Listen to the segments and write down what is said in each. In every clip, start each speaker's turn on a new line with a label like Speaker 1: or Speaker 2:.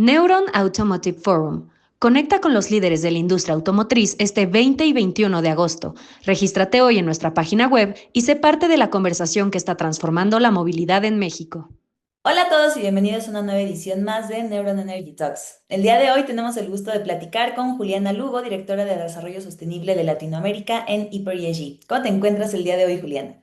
Speaker 1: Neuron Automotive Forum. Conecta con los líderes de la industria automotriz este 20 y 21 de agosto. Regístrate hoy en nuestra página web y sé parte de la conversación que está transformando la movilidad en México.
Speaker 2: Hola a todos y bienvenidos a una nueva edición más de Neuron Energy Talks. El día de hoy tenemos el gusto de platicar con Juliana Lugo, directora de Desarrollo Sostenible de Latinoamérica en HyperESG. ¿Cómo te encuentras el día de hoy, Juliana?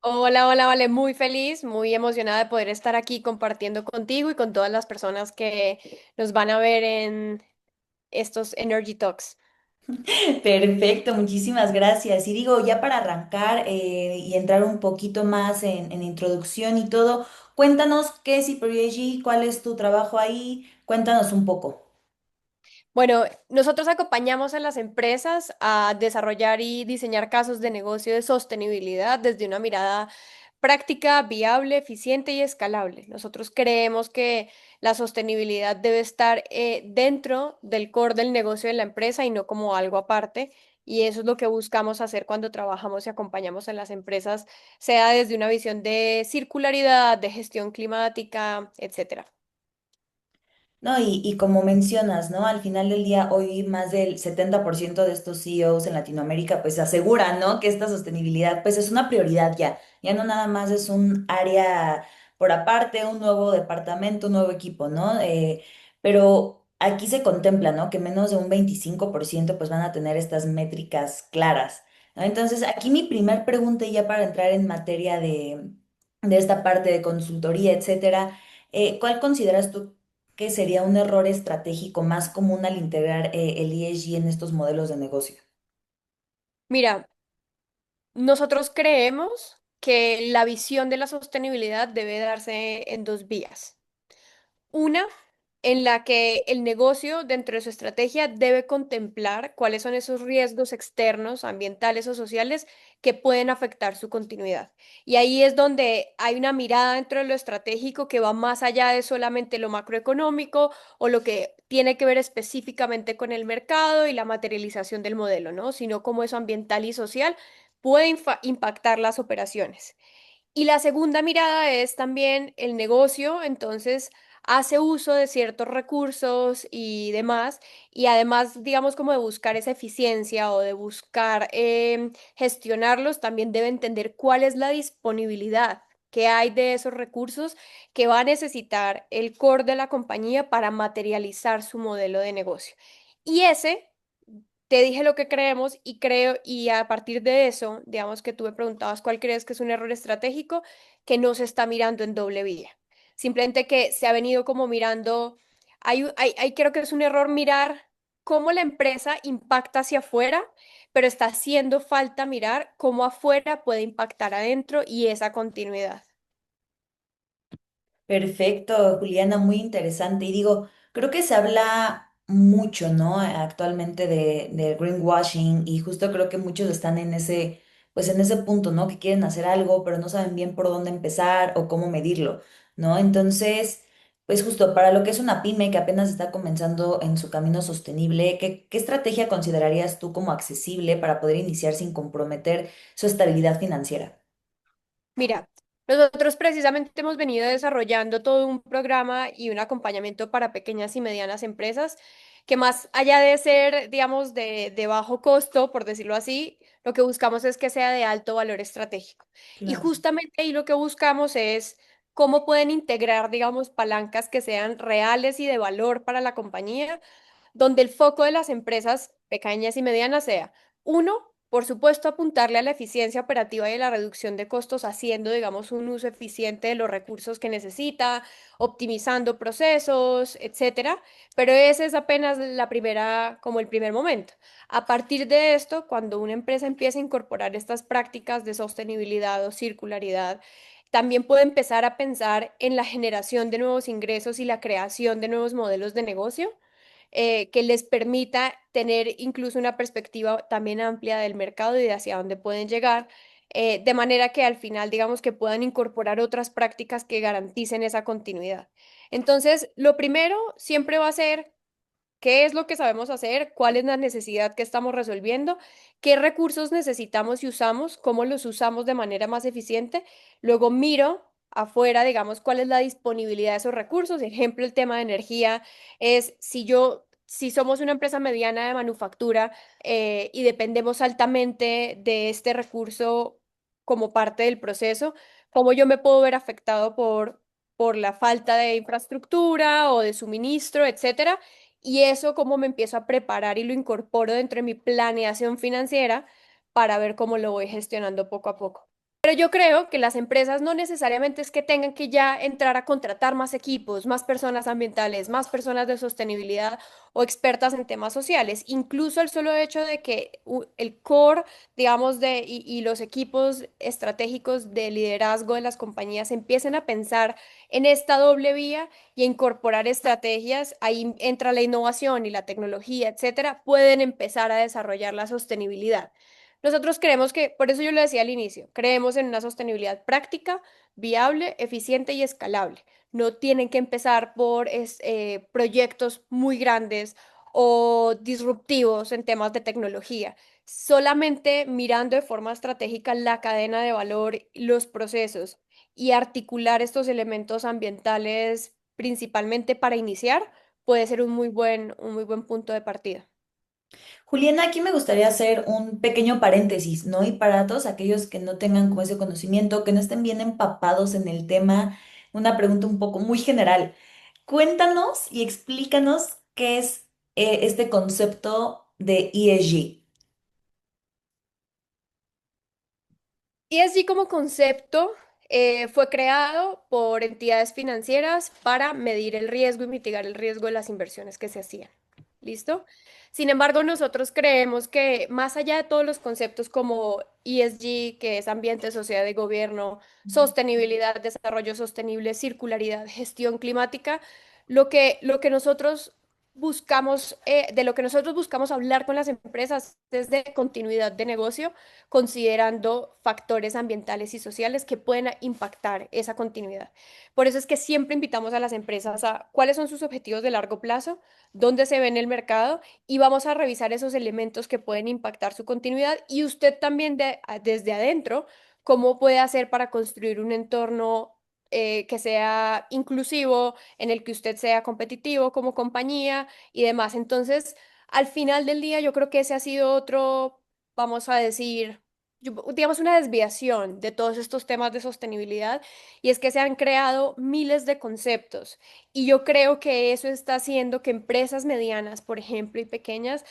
Speaker 3: Hola, hola, vale, muy feliz, muy emocionada de poder estar aquí compartiendo contigo y con todas las personas que nos van a ver en estos Energy Talks.
Speaker 2: Perfecto, muchísimas gracias. Y digo, ya para arrancar y entrar un poquito más en introducción y todo, cuéntanos qué es HyperESG, cuál es tu trabajo ahí, cuéntanos un poco.
Speaker 3: Bueno, nosotros acompañamos a las empresas a desarrollar y diseñar casos de negocio de sostenibilidad desde una mirada práctica, viable, eficiente y escalable. Nosotros creemos que la sostenibilidad debe estar dentro del core del negocio de la empresa y no como algo aparte. Y eso es lo que buscamos hacer cuando trabajamos y acompañamos a las empresas, sea desde una visión de circularidad, de gestión climática, etcétera.
Speaker 2: No, y como mencionas, ¿no? Al final del día, hoy más del 70% de estos CEOs en Latinoamérica pues aseguran, ¿no? Que esta sostenibilidad pues es una prioridad ya. Ya no nada más es un área por aparte, un nuevo departamento, un nuevo equipo, ¿no? Pero aquí se contempla, ¿no? Que menos de un 25% pues van a tener estas métricas claras, ¿no? Entonces, aquí mi primer pregunta y ya para entrar en materia de esta parte de consultoría, etcétera. ¿Cuál consideras tú que sería un error estratégico más común al integrar el ESG en estos modelos de negocio?
Speaker 3: Mira, nosotros creemos que la visión de la sostenibilidad debe darse en dos vías. Una, en la que el negocio dentro de su estrategia debe contemplar cuáles son esos riesgos externos, ambientales o sociales que pueden afectar su continuidad. Y ahí es donde hay una mirada dentro de lo estratégico que va más allá de solamente lo macroeconómico o lo que tiene que ver específicamente con el mercado y la materialización del modelo, ¿no? Sino cómo eso ambiental y social puede impactar las operaciones. Y la segunda mirada es también el negocio, entonces hace uso de ciertos recursos y demás, y además, digamos, como de buscar esa eficiencia o de buscar gestionarlos, también debe entender cuál es la disponibilidad que hay de esos recursos que va a necesitar el core de la compañía para materializar su modelo de negocio. Y ese te dije lo que creemos y creo, y a partir de eso, digamos que tú me preguntabas cuál crees que es un error estratégico, que no se está mirando en doble vía. Simplemente que se ha venido como mirando, creo que es un error mirar cómo la empresa impacta hacia afuera, pero está haciendo falta mirar cómo afuera puede impactar adentro y esa continuidad.
Speaker 2: Perfecto, Juliana, muy interesante. Y digo, creo que se habla mucho, ¿no? Actualmente de greenwashing y justo creo que muchos están en ese, pues en ese punto, ¿no? Que quieren hacer algo, pero no saben bien por dónde empezar o cómo medirlo, ¿no? Entonces, pues justo para lo que es una pyme que apenas está comenzando en su camino sostenible, ¿qué estrategia considerarías tú como accesible para poder iniciar sin comprometer su estabilidad financiera?
Speaker 3: Mira, nosotros precisamente hemos venido desarrollando todo un programa y un acompañamiento para pequeñas y medianas empresas que más allá de ser, digamos, de bajo costo, por decirlo así, lo que buscamos es que sea de alto valor estratégico. Y
Speaker 2: Claro.
Speaker 3: justamente ahí lo que buscamos es cómo pueden integrar, digamos, palancas que sean reales y de valor para la compañía donde el foco de las empresas pequeñas y medianas sea, uno, por supuesto, apuntarle a la eficiencia operativa y a la reducción de costos, haciendo, digamos, un uso eficiente de los recursos que necesita, optimizando procesos, etcétera. Pero ese es apenas la primera, como el primer momento. A partir de esto, cuando una empresa empieza a incorporar estas prácticas de sostenibilidad o circularidad, también puede empezar a pensar en la generación de nuevos ingresos y la creación de nuevos modelos de negocio que les permita tener incluso una perspectiva también amplia del mercado y de hacia dónde pueden llegar, de manera que al final, digamos, que puedan incorporar otras prácticas que garanticen esa continuidad. Entonces, lo primero siempre va a ser qué es lo que sabemos hacer, cuál es la necesidad que estamos resolviendo, qué recursos necesitamos y usamos, cómo los usamos de manera más eficiente. Luego miro afuera, digamos, cuál es la disponibilidad de esos recursos. Ejemplo, el tema de energía es si somos una empresa mediana de manufactura y dependemos altamente de este recurso como parte del proceso, ¿cómo yo me puedo ver afectado por la falta de infraestructura o de suministro, etcétera? Y eso, cómo me empiezo a preparar y lo incorporo dentro de mi planeación financiera para ver cómo lo voy gestionando poco a poco. Pero yo creo que las empresas no necesariamente es que tengan que ya entrar a contratar más equipos, más personas ambientales, más personas de sostenibilidad o expertas en temas sociales. Incluso el solo hecho de que el core, digamos, y los equipos estratégicos de liderazgo de las compañías empiecen a pensar en esta doble vía y a incorporar estrategias, ahí entra la innovación y la tecnología, etcétera, pueden empezar a desarrollar la sostenibilidad. Nosotros creemos que, por eso yo lo decía al inicio, creemos en una sostenibilidad práctica, viable, eficiente y escalable. No tienen que empezar por proyectos muy grandes o disruptivos en temas de tecnología. Solamente mirando de forma estratégica la cadena de valor, los procesos y articular estos elementos ambientales principalmente para iniciar, puede ser un muy buen punto de partida.
Speaker 2: Juliana, aquí me gustaría hacer un pequeño paréntesis, ¿no? Y para todos aquellos que no tengan como ese conocimiento, que no estén bien empapados en el tema, una pregunta un poco muy general. Cuéntanos y explícanos qué es este concepto de ESG.
Speaker 3: ESG como concepto fue creado por entidades financieras para medir el riesgo y mitigar el riesgo de las inversiones que se hacían. ¿Listo? Sin embargo, nosotros creemos que más allá de todos los conceptos como ESG, que es ambiente, sociedad y gobierno, sostenibilidad, desarrollo sostenible, circularidad, gestión climática, lo que nosotros buscamos, de lo que nosotros buscamos hablar con las empresas es de continuidad de negocio considerando factores ambientales y sociales que pueden impactar esa continuidad. Por eso es que siempre invitamos a las empresas a cuáles son sus objetivos de largo plazo, dónde se ve en el mercado y vamos a revisar esos elementos que pueden impactar su continuidad y usted también desde adentro, cómo puede hacer para construir un entorno que sea inclusivo, en el que usted sea competitivo como compañía y demás. Entonces, al final del día, yo creo que ese ha sido otro, vamos a decir, digamos, una desviación de todos estos temas de sostenibilidad, y es que se han creado miles de conceptos. Y yo creo que eso está haciendo que empresas medianas, por ejemplo, y pequeñas,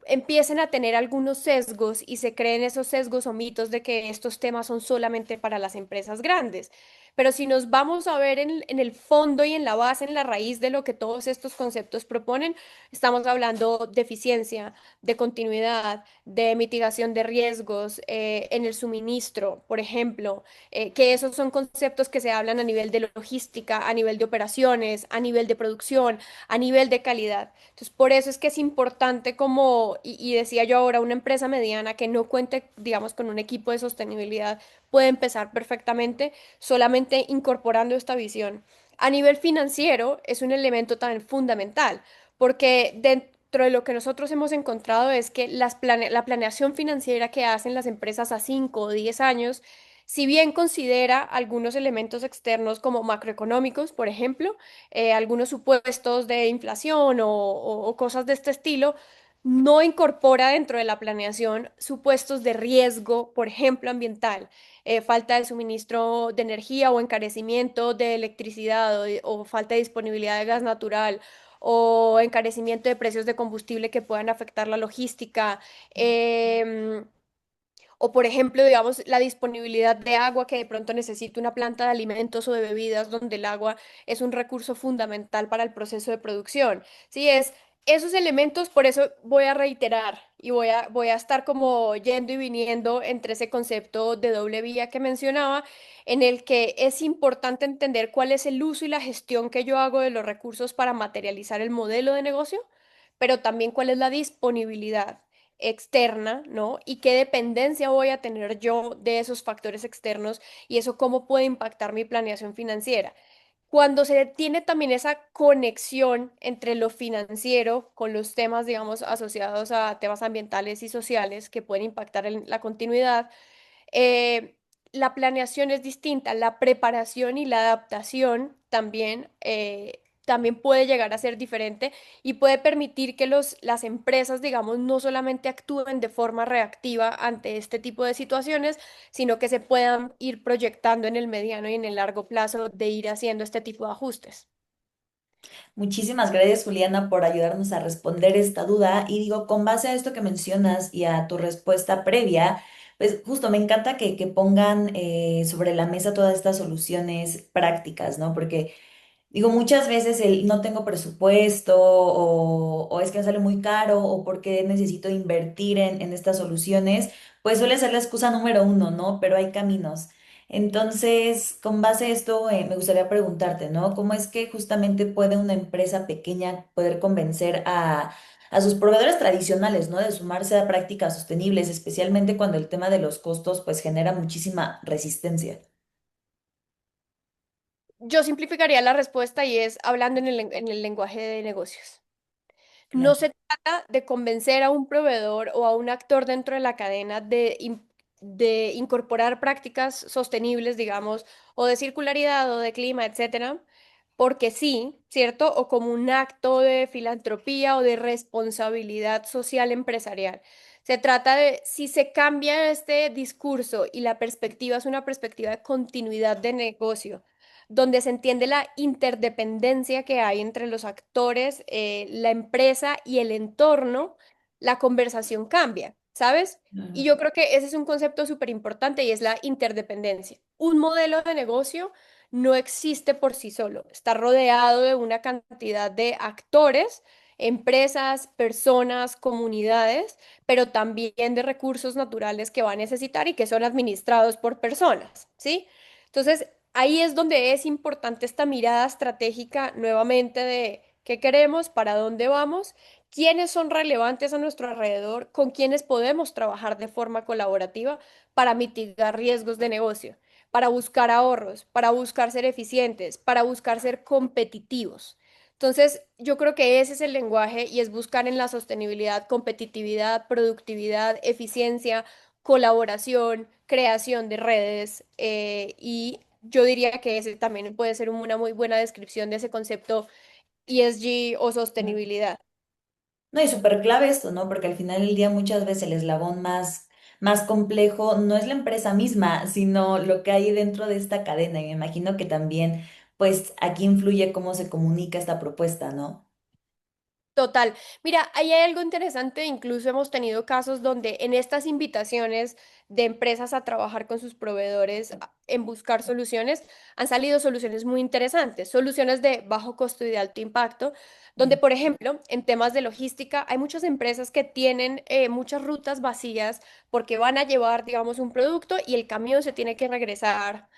Speaker 3: empiecen a tener algunos sesgos y se creen esos sesgos o mitos de que estos temas son solamente para las empresas grandes. Pero si nos vamos a ver en el fondo y en la base, en la raíz de lo que todos estos conceptos proponen, estamos hablando de eficiencia, de continuidad, de mitigación de riesgos en el suministro, por ejemplo, que esos son conceptos que se hablan a nivel de logística, a nivel de operaciones, a nivel de producción, a nivel de calidad. Entonces, por eso es que es importante como, y decía yo ahora, una empresa mediana que no cuente, digamos, con un equipo de sostenibilidad puede empezar perfectamente solamente incorporando esta visión. A nivel financiero es un elemento también fundamental, porque dentro de lo que nosotros hemos encontrado es que la planeación financiera que hacen las empresas a 5 o 10 años, si bien considera algunos elementos externos como macroeconómicos, por ejemplo, algunos supuestos de inflación o cosas de este estilo, no incorpora dentro de la planeación supuestos de riesgo, por ejemplo, ambiental, falta de suministro de energía o encarecimiento de electricidad o falta de disponibilidad de gas natural o encarecimiento de precios de combustible que puedan afectar la logística. O, por ejemplo, digamos, la disponibilidad de agua que de pronto necesita una planta de alimentos o de bebidas donde el agua es un recurso fundamental para el proceso de producción. Sí, es esos elementos, por eso voy a reiterar y voy a estar como yendo y viniendo entre ese concepto de doble vía que mencionaba, en el que es importante entender cuál es el uso y la gestión que yo hago de los recursos para materializar el modelo de negocio, pero también cuál es la disponibilidad externa, ¿no? Y qué dependencia voy a tener yo de esos factores externos y eso cómo puede impactar mi planeación financiera. Cuando se tiene también esa conexión entre lo financiero con los temas, digamos, asociados a temas ambientales y sociales que pueden impactar en la continuidad, eh, la planeación es distinta, la preparación y la adaptación también, también puede llegar a ser diferente y puede permitir que las empresas, digamos, no solamente actúen de forma reactiva ante este tipo de situaciones, sino que se puedan ir proyectando en el mediano y en el largo plazo de ir haciendo este tipo de ajustes.
Speaker 2: Muchísimas gracias, Juliana, por ayudarnos a responder esta duda. Y digo, con base a esto que mencionas y a tu respuesta previa, pues justo me encanta que pongan sobre la mesa todas estas soluciones prácticas, ¿no? Porque digo, muchas veces el no tengo presupuesto o es que me sale muy caro o porque necesito invertir en estas soluciones, pues suele ser la excusa número uno, ¿no? Pero hay caminos. Entonces, con base a esto, me gustaría preguntarte, ¿no? ¿Cómo es que justamente puede una empresa pequeña poder convencer a sus proveedores tradicionales, ¿no? De sumarse a prácticas sostenibles, especialmente cuando el tema de los costos, pues genera muchísima resistencia?
Speaker 3: Yo simplificaría la respuesta y es hablando en el lenguaje de negocios. No
Speaker 2: Claro.
Speaker 3: se trata de convencer a un proveedor o a un actor dentro de la cadena de incorporar prácticas sostenibles, digamos, o de circularidad o de clima, etcétera, porque sí, ¿cierto? O como un acto de filantropía o de responsabilidad social empresarial. Se trata de, si se cambia este discurso y la perspectiva es una perspectiva de continuidad de negocio, donde se entiende la interdependencia que hay entre los actores, la empresa y el entorno, la conversación cambia, ¿sabes? Y
Speaker 2: Claro.
Speaker 3: yo creo que ese es un concepto súper importante y es la interdependencia. Un modelo de negocio no existe por sí solo, está rodeado de una cantidad de actores, empresas, personas, comunidades, pero también de recursos naturales que va a necesitar y que son administrados por personas, ¿sí? Entonces, ahí es donde es importante esta mirada estratégica nuevamente de qué queremos, para dónde vamos, quiénes son relevantes a nuestro alrededor, con quiénes podemos trabajar de forma colaborativa para mitigar riesgos de negocio, para buscar ahorros, para buscar ser eficientes, para buscar ser competitivos. Entonces, yo creo que ese es el lenguaje y es buscar en la sostenibilidad competitividad, productividad, eficiencia, colaboración, creación de redes y yo diría que ese también puede ser una muy buena descripción de ese concepto ESG o sostenibilidad.
Speaker 2: No, y súper clave esto, ¿no? Porque al final del día muchas veces el eslabón más complejo no es la empresa misma, sino lo que hay dentro de esta cadena. Y me imagino que también, pues, aquí influye cómo se comunica esta propuesta, ¿no?
Speaker 3: Total. Mira, ahí hay algo interesante, incluso hemos tenido casos donde en estas invitaciones de empresas a trabajar con sus proveedores en buscar soluciones, han salido soluciones muy interesantes, soluciones de bajo costo y de alto impacto, donde, por ejemplo, en temas de logística, hay muchas empresas que tienen muchas rutas vacías porque van a llevar, digamos, un producto y el camión se tiene que regresar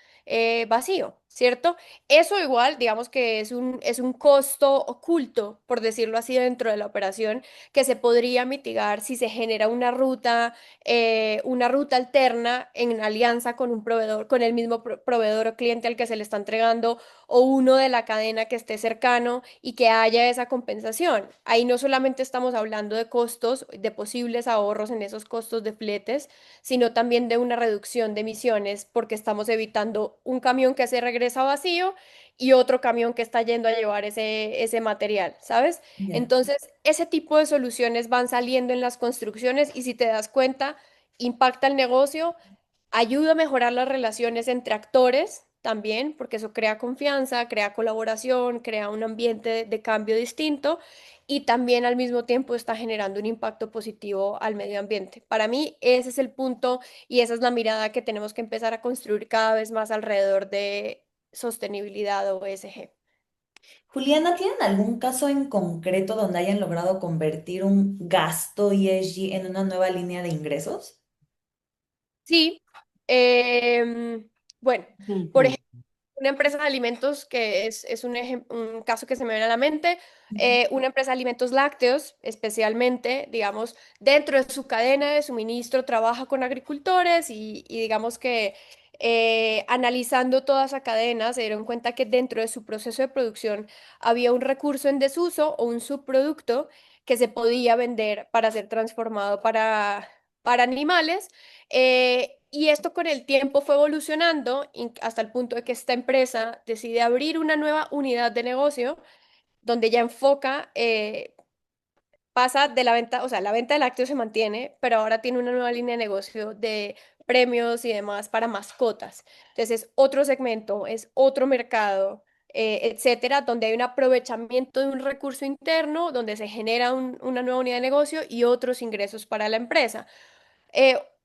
Speaker 3: vacío, ¿cierto? Eso igual, digamos que es un costo oculto, por decirlo así, dentro de la operación, que se podría mitigar si se genera una ruta alterna en alianza con un proveedor, con el mismo proveedor o cliente al que se le está entregando, o uno de la cadena que esté cercano y que haya esa compensación. Ahí no solamente estamos hablando de costos, de posibles ahorros en esos costos de fletes, sino también de una reducción de emisiones porque estamos evitando un camión que se regresa vacío y otro camión que está yendo a llevar ese material, ¿sabes?
Speaker 2: Ya.
Speaker 3: Entonces, ese tipo de soluciones van saliendo en las construcciones y si te das cuenta, impacta el negocio, ayuda a mejorar las relaciones entre actores también, porque eso crea confianza, crea colaboración, crea un ambiente de cambio distinto y también al mismo tiempo está generando un impacto positivo al medio ambiente. Para mí ese es el punto y esa es la mirada que tenemos que empezar a construir cada vez más alrededor de sostenibilidad o ESG.
Speaker 2: Juliana, ¿tienen algún caso en concreto donde hayan logrado convertir un gasto ESG en una nueva línea de ingresos?
Speaker 3: Sí, em, bueno, por
Speaker 1: Ujú.
Speaker 3: ejemplo, una empresa de alimentos, que es un caso que se me viene a la mente, una empresa de alimentos lácteos, especialmente, digamos, dentro de su cadena de suministro, trabaja con agricultores y digamos que analizando toda esa cadena, se dieron cuenta que dentro de su proceso de producción había un recurso en desuso o un subproducto que se podía vender para ser transformado para animales. Y esto con el tiempo fue evolucionando hasta el punto de que esta empresa decide abrir una nueva unidad de negocio donde ya enfoca, pasa de la venta, o sea, la venta de lácteos se mantiene, pero ahora tiene una nueva línea de negocio de premios y demás para mascotas. Entonces es otro segmento, es otro mercado, etcétera, donde hay un aprovechamiento de un recurso interno, donde se genera una nueva unidad de negocio y otros ingresos para la empresa.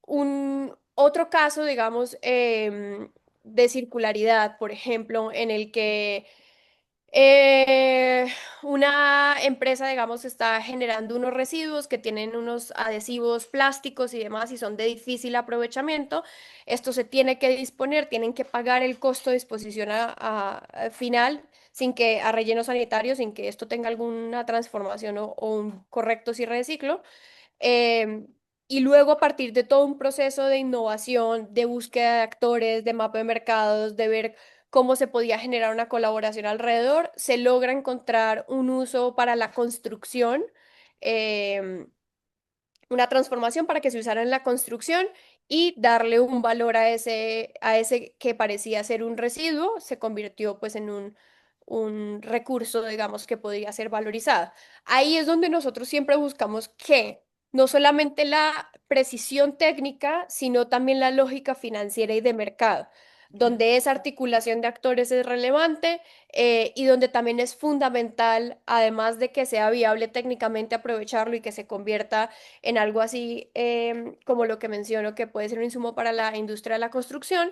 Speaker 3: Un otro caso, digamos, de circularidad, por ejemplo, en el que eh, una empresa, digamos, está generando unos residuos que tienen unos adhesivos plásticos y demás y son de difícil aprovechamiento. Esto se tiene que disponer, tienen que pagar el costo de disposición a final sin que a relleno sanitario, sin que esto tenga alguna transformación o un correcto cierre de ciclo. Em, y luego a partir de todo un proceso de innovación, de búsqueda de actores, de mapa de mercados, de ver cómo se podía generar una colaboración alrededor, se logra encontrar un uso para la construcción. em, una transformación para que se usara en la construcción y darle un valor a ese que parecía ser un residuo, se convirtió pues en un recurso, digamos, que podría ser valorizado. Ahí es donde nosotros siempre buscamos que no solamente la precisión técnica, sino también la lógica financiera y de mercado, donde esa articulación de actores es relevante, y donde también es fundamental, además de que sea viable técnicamente aprovecharlo y que se convierta en algo así, como lo que menciono, que puede ser un insumo para la industria de la construcción,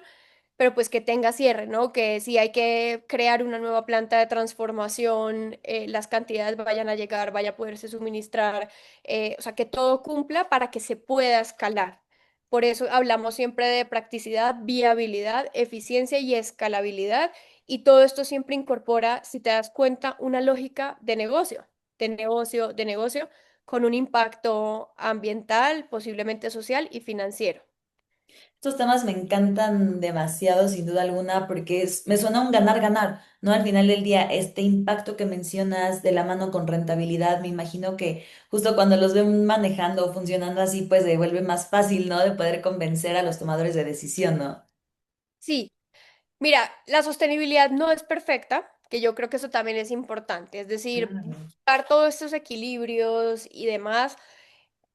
Speaker 3: pero pues que tenga cierre, ¿no? Que si hay que crear una nueva planta de transformación, las cantidades vayan a llegar, vaya a poderse suministrar, o sea, que todo cumpla para que se pueda escalar. Por eso hablamos siempre de practicidad, viabilidad, eficiencia y escalabilidad, y todo esto siempre incorpora, si te das cuenta, una lógica de negocio, con un impacto ambiental, posiblemente social y financiero.
Speaker 2: Estos temas me encantan demasiado, sin duda alguna, porque me suena un ganar-ganar, ¿no? Al final del día, este impacto que mencionas de la mano con rentabilidad, me imagino que justo cuando los ven manejando o funcionando así, pues se vuelve más fácil, ¿no? De poder convencer a los tomadores de decisión, ¿no?
Speaker 3: Sí, mira, la sostenibilidad no es perfecta, que yo creo que eso también es importante, es decir,
Speaker 2: Claro.
Speaker 3: buscar todos estos equilibrios y demás.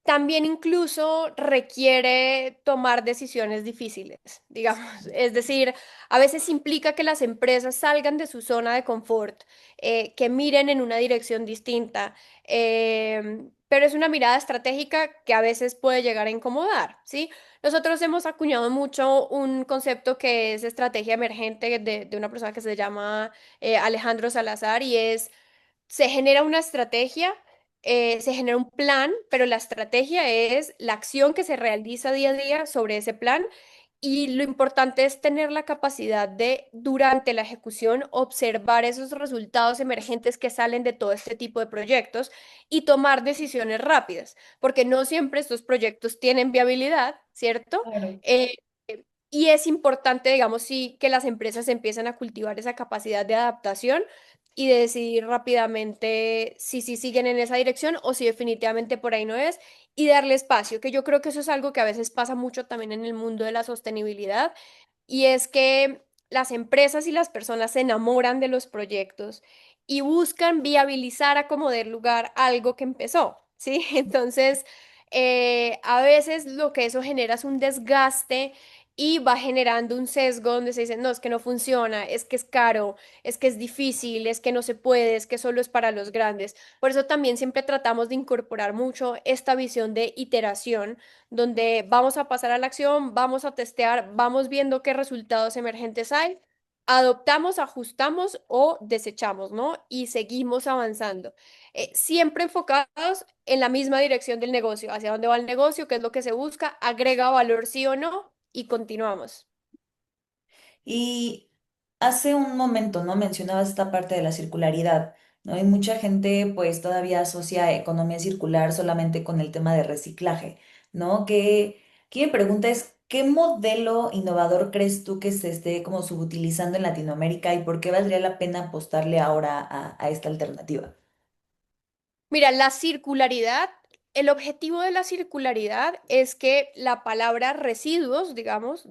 Speaker 3: También incluso requiere tomar decisiones difíciles, digamos. Es decir, a veces implica que las empresas salgan de su zona de confort, que miren en una dirección distinta, pero es una mirada estratégica que a veces puede llegar a incomodar, ¿sí? Nosotros hemos acuñado mucho un concepto que es estrategia emergente de una persona que se llama, Alejandro Salazar, y es se genera una estrategia, se genera un plan, pero la estrategia es la acción que se realiza día a día sobre ese plan, y lo importante es tener la capacidad de, durante la ejecución, observar esos resultados emergentes que salen de todo este tipo de proyectos y tomar decisiones rápidas, porque no siempre estos proyectos tienen viabilidad, ¿cierto?
Speaker 2: Claro.
Speaker 3: Eh, y es importante, digamos, sí, que las empresas empiecen a cultivar esa capacidad de adaptación y de decidir rápidamente si siguen en esa dirección o si definitivamente por ahí no es, y darle espacio, que yo creo que eso es algo que a veces pasa mucho también en el mundo de la sostenibilidad, y es que las empresas y las personas se enamoran de los proyectos y buscan viabilizar a como dé lugar algo que empezó, ¿sí? Entonces, a veces lo que eso genera es un desgaste y va generando un sesgo donde se dice, no, es que no funciona, es que es caro, es que es difícil, es que no se puede, es que solo es para los grandes. Por eso también siempre tratamos de incorporar mucho esta visión de iteración, donde vamos a pasar a la acción, vamos a testear, vamos viendo qué resultados emergentes hay, adoptamos, ajustamos o desechamos, ¿no? Y seguimos avanzando. Siempre enfocados en la misma dirección del negocio, hacia dónde va el negocio, qué es lo que se busca, agrega valor sí o no, y continuamos.
Speaker 2: Y hace un momento, ¿no? Mencionabas esta parte de la circularidad, ¿no? Y mucha gente pues todavía asocia economía circular solamente con el tema de reciclaje, ¿no? Que mi pregunta es, ¿qué modelo innovador crees tú que se esté como subutilizando en Latinoamérica y por qué valdría la pena apostarle ahora a esta alternativa?
Speaker 3: Mira, la circularidad el objetivo de la circularidad es que la palabra residuos, digamos,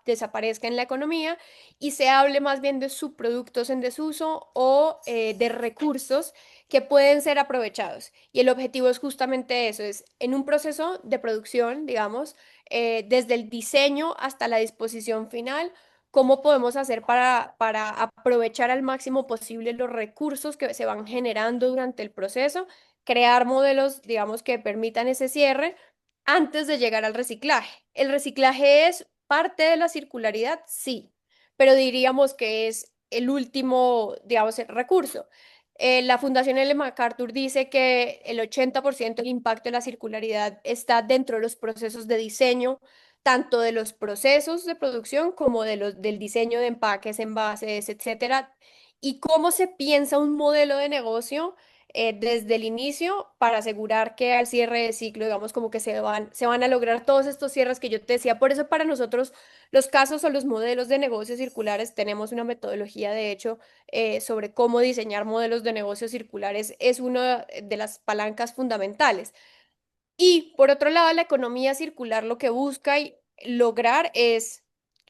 Speaker 3: desaparezca en la economía y se hable más bien de subproductos en desuso o de recursos que pueden ser aprovechados. Y el objetivo es justamente eso, es en un proceso de producción, digamos, desde el diseño hasta la disposición final, cómo podemos hacer para aprovechar al máximo posible los recursos que se van generando durante el proceso, crear modelos, digamos, que permitan ese cierre antes de llegar al reciclaje. ¿El reciclaje es parte de la circularidad? Sí, pero diríamos que es el último, digamos, el recurso. La Fundación Ellen MacArthur dice que el 80% del impacto de la circularidad está dentro de los procesos de diseño, tanto de los procesos de producción como del diseño de empaques, envases, etcétera, y cómo se piensa un modelo de negocio desde el inicio para asegurar que al cierre de ciclo, digamos, como que se van a lograr todos estos cierres que yo te decía. Por eso para nosotros los casos o los modelos de negocios circulares tenemos una metodología, de hecho, sobre cómo diseñar modelos de negocios circulares. Es una de las palancas fundamentales. Y por otro lado, la economía circular lo que busca lograr es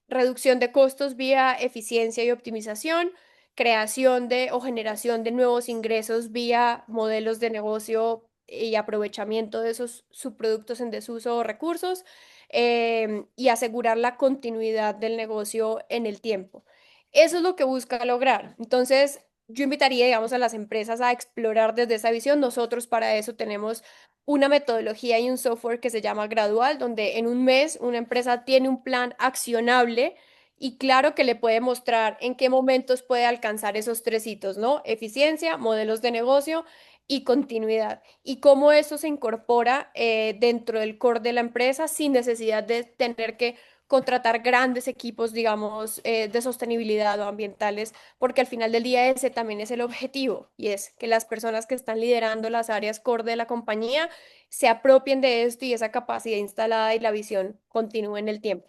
Speaker 3: reducción de costos vía eficiencia y optimización, creación de o generación de nuevos ingresos vía modelos de negocio y aprovechamiento de esos subproductos en desuso o recursos, y asegurar la continuidad del negocio en el tiempo. Eso es lo que busca lograr. Entonces, yo invitaría, digamos, a las empresas a explorar desde esa visión. Nosotros para eso tenemos una metodología y un software que se llama Gradual, donde en un mes una empresa tiene un plan accionable y claro que le puede mostrar en qué momentos puede alcanzar esos tres hitos, ¿no? Eficiencia, modelos de negocio y continuidad. Y cómo eso se incorpora dentro del core de la empresa sin necesidad de tener que contratar grandes equipos, digamos, de sostenibilidad o ambientales, porque al final del día ese también es el objetivo y es que las personas que están liderando las áreas core de la compañía se apropien de esto y esa capacidad instalada y la visión continúe en el tiempo.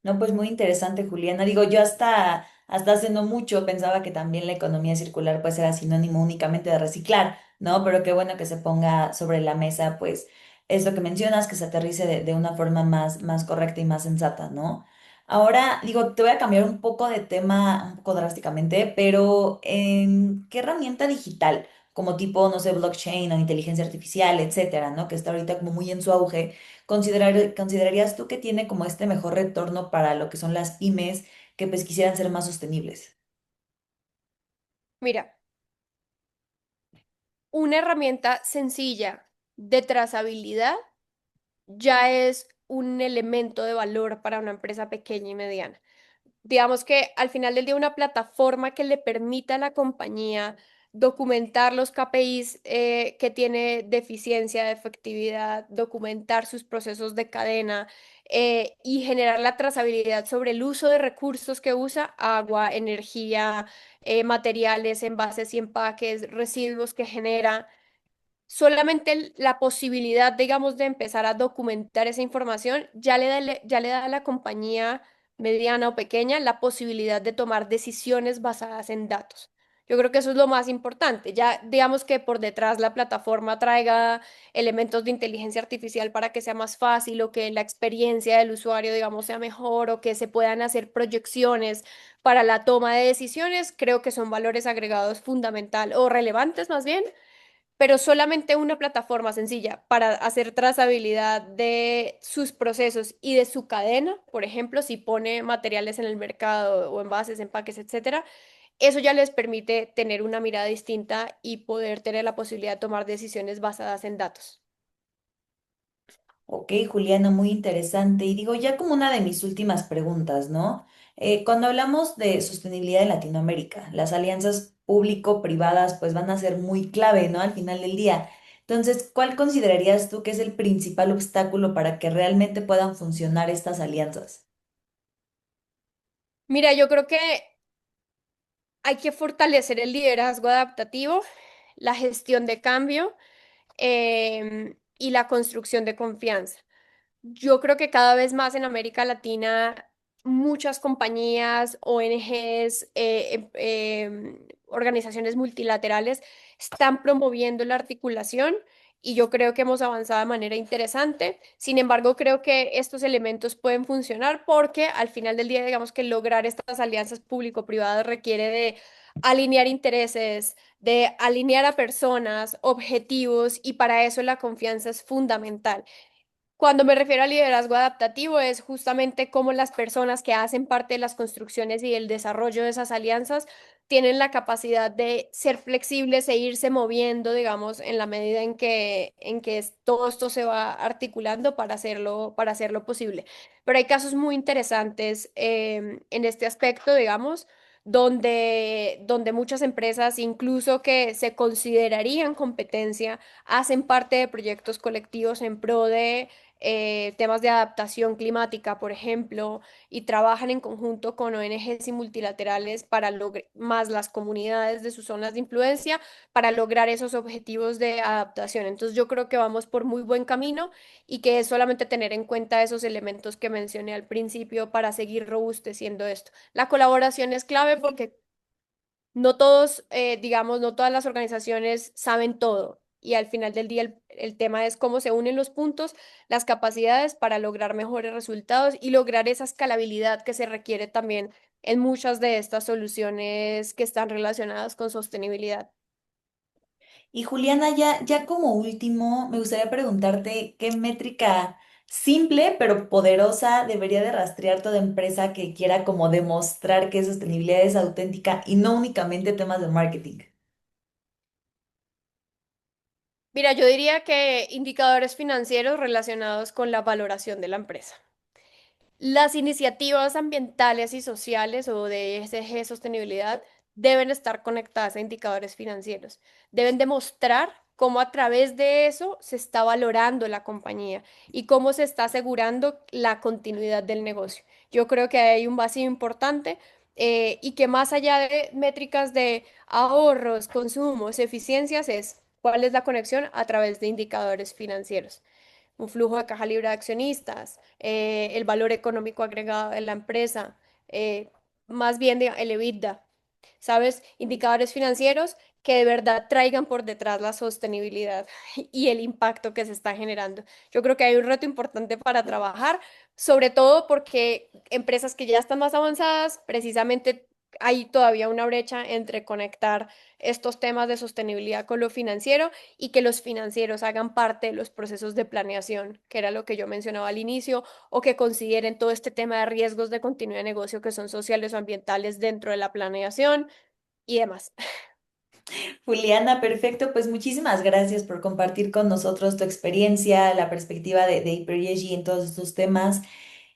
Speaker 2: No, pues muy interesante, Juliana. Digo, yo hasta hace no mucho pensaba que también la economía circular pues era sinónimo únicamente de reciclar, ¿no? Pero qué bueno que se ponga sobre la mesa pues eso que mencionas, que se aterrice de una forma más correcta y más sensata, ¿no? Ahora, digo, te voy a cambiar un poco de tema, un poco drásticamente, pero ¿en qué herramienta digital, como tipo, no sé, blockchain o inteligencia artificial, etcétera, ¿no? Que está ahorita como muy en su auge? ¿Considerarías tú que tiene como este mejor retorno para lo que son las pymes que pues quisieran ser más sostenibles?
Speaker 3: Mira, una herramienta sencilla de trazabilidad ya es un elemento de valor para una empresa pequeña y mediana. Digamos que al final del día una plataforma que le permita a la compañía documentar los KPIs que tiene de eficiencia, de efectividad, documentar sus procesos de cadena y generar la trazabilidad sobre el uso de recursos que usa, agua, energía, materiales, envases y empaques, residuos que genera. Solamente la posibilidad, digamos, de empezar a documentar esa información ya le da a la compañía mediana o pequeña la posibilidad de tomar decisiones basadas en datos. Yo creo que eso es lo más importante. Ya digamos que por detrás la plataforma traiga elementos de inteligencia artificial para que sea más fácil o que la experiencia del usuario, digamos, sea mejor o que se puedan hacer proyecciones para la toma de decisiones. Creo que son valores agregados fundamental o relevantes más bien, pero solamente una plataforma sencilla para hacer trazabilidad de sus procesos y de su cadena, por ejemplo, si pone materiales en el mercado o envases, empaques, etcétera, eso ya les permite tener una mirada distinta y poder tener la posibilidad de tomar decisiones basadas en datos.
Speaker 2: Ok, Juliana, muy interesante. Y digo, ya como una de mis últimas preguntas, ¿no? Cuando hablamos de sostenibilidad en Latinoamérica, las alianzas público-privadas pues van a ser muy clave, ¿no? Al final del día. Entonces, ¿cuál considerarías tú que es el principal obstáculo para que realmente puedan funcionar estas alianzas?
Speaker 3: Mira, yo creo que hay que fortalecer el liderazgo adaptativo, la gestión de cambio y la construcción de confianza. Yo creo que cada vez más en América Latina muchas compañías, ONGs, organizaciones multilaterales están promoviendo la articulación y yo creo que hemos avanzado de manera interesante. Sin embargo, creo que estos elementos pueden funcionar porque al final del día, digamos que lograr estas alianzas público-privadas requiere de alinear intereses, de alinear a personas, objetivos, y para eso la confianza es fundamental. Cuando me refiero al liderazgo adaptativo, es justamente cómo las personas que hacen parte de las construcciones y el desarrollo de esas alianzas tienen la capacidad de ser flexibles e irse moviendo, digamos, en la medida en que todo esto se va articulando para hacerlo posible. Pero hay casos muy interesantes en este aspecto, digamos, donde muchas empresas, incluso que se considerarían competencia, hacen parte de proyectos colectivos en pro de temas de adaptación climática, por ejemplo, y trabajan en conjunto con ONGs y multilaterales para lograr, más las comunidades de sus zonas de influencia, para lograr esos objetivos de adaptación. Entonces yo creo que vamos por muy buen camino y que es solamente tener en cuenta esos elementos que mencioné al principio para seguir robusteciendo esto. La colaboración es clave porque no todos, digamos, no todas las organizaciones saben todo. Y al final del día el tema es cómo se unen los puntos, las capacidades para lograr mejores resultados y lograr esa escalabilidad que se requiere también en muchas de estas soluciones que están relacionadas con sostenibilidad.
Speaker 2: Y Juliana, ya como último, me gustaría preguntarte qué métrica simple pero poderosa debería de rastrear toda empresa que quiera como demostrar que sostenibilidad es auténtica y no únicamente temas de marketing.
Speaker 3: Mira, yo diría que indicadores financieros relacionados con la valoración de la empresa. Las iniciativas ambientales y sociales o de ESG sostenibilidad deben estar conectadas a indicadores financieros. Deben demostrar cómo a través de eso se está valorando la compañía y cómo se está asegurando la continuidad del negocio. Yo creo que hay un vacío importante, y que más allá de métricas de ahorros, consumos, eficiencias, es cuál es la conexión a través de indicadores financieros, un flujo de caja libre de accionistas, el valor económico agregado de la empresa, más bien el EBITDA, ¿sabes? Indicadores financieros que de verdad traigan por detrás la sostenibilidad y el impacto que se está generando. Yo creo que hay un reto importante para trabajar, sobre todo porque empresas que ya están más avanzadas, precisamente hay todavía una brecha entre conectar estos temas de sostenibilidad con lo financiero y que los financieros hagan parte de los procesos de planeación, que era lo que yo mencionaba al inicio, o que consideren todo este tema de riesgos de continuidad de negocio que son sociales o ambientales dentro de la planeación y demás.
Speaker 2: Juliana, perfecto. Pues muchísimas gracias por compartir con nosotros tu experiencia, la perspectiva de HyperESG en todos estos temas.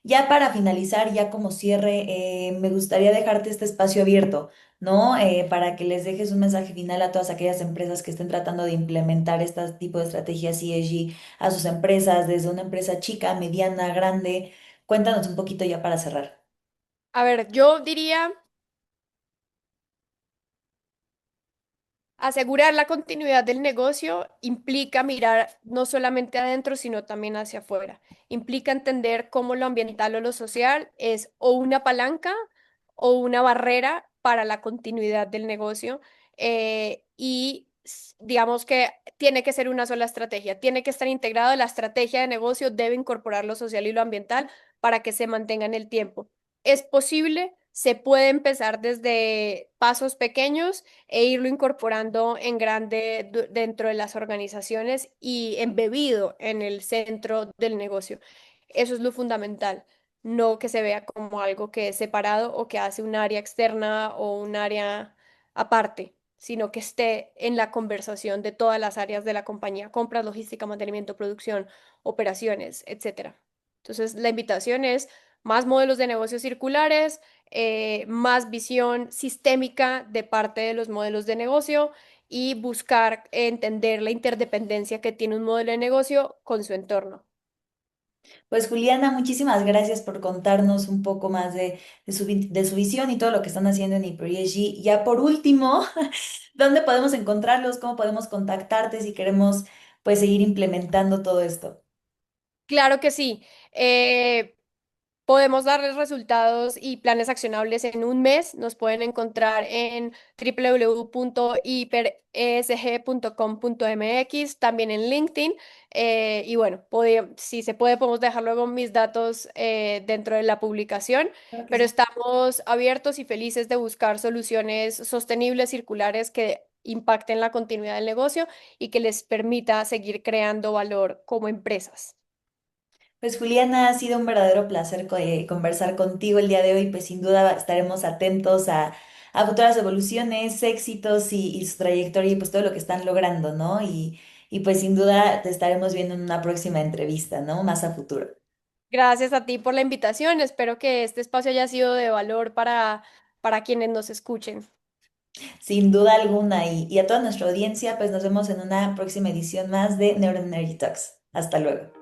Speaker 2: Ya para finalizar, ya como cierre, me gustaría dejarte este espacio abierto, ¿no? Para que les dejes un mensaje final a todas aquellas empresas que estén tratando de implementar este tipo de estrategias ESG a sus empresas, desde una empresa chica, mediana, grande. Cuéntanos un poquito ya para cerrar.
Speaker 3: A ver, yo diría asegurar la continuidad del negocio implica mirar no solamente adentro, sino también hacia afuera. Implica entender cómo lo ambiental o lo social es o una palanca o una barrera para la continuidad del negocio. Digamos que tiene que ser una sola estrategia, tiene que estar integrado. La estrategia de negocio debe incorporar lo social y lo ambiental para que se mantenga en el tiempo. Es posible, se puede empezar desde pasos pequeños e irlo incorporando en grande dentro de las organizaciones y embebido en el centro del negocio. Eso es lo fundamental, no que se vea como algo que es separado o que hace un área externa o un área aparte, sino que esté en la conversación de todas las áreas de la compañía: compras, logística, mantenimiento, producción, operaciones, etcétera. Entonces, la invitación es más modelos de negocios circulares, más visión sistémica de parte de los modelos de negocio y buscar entender la interdependencia que tiene un modelo de negocio con su entorno.
Speaker 2: Pues Juliana, muchísimas gracias por contarnos un poco más de su visión y todo lo que están haciendo en HyperESG. Ya por último, ¿dónde podemos encontrarlos? ¿Cómo podemos contactarte si queremos pues seguir implementando todo esto?
Speaker 3: Claro que sí. Podemos darles resultados y planes accionables en un mes. Nos pueden encontrar en www.hiperesg.com.mx, también en LinkedIn. Y bueno, si se puede, podemos dejar luego mis datos dentro de la publicación,
Speaker 2: Claro que
Speaker 3: pero
Speaker 2: sí.
Speaker 3: estamos abiertos y felices de buscar soluciones sostenibles, circulares, que impacten la continuidad del negocio y que les permita seguir creando valor como empresas.
Speaker 2: Pues Juliana, ha sido un verdadero placer conversar contigo el día de hoy, pues sin duda estaremos atentos a futuras evoluciones, éxitos y su trayectoria y pues todo lo que están logrando, ¿no? Y pues sin duda te estaremos viendo en una próxima entrevista, ¿no? Más a futuro.
Speaker 3: Gracias a ti por la invitación. Espero que este espacio haya sido de valor para quienes nos escuchen.
Speaker 2: Sin duda alguna y a toda nuestra audiencia, pues nos vemos en una próxima edición más de Neuroenergy Talks. Hasta luego.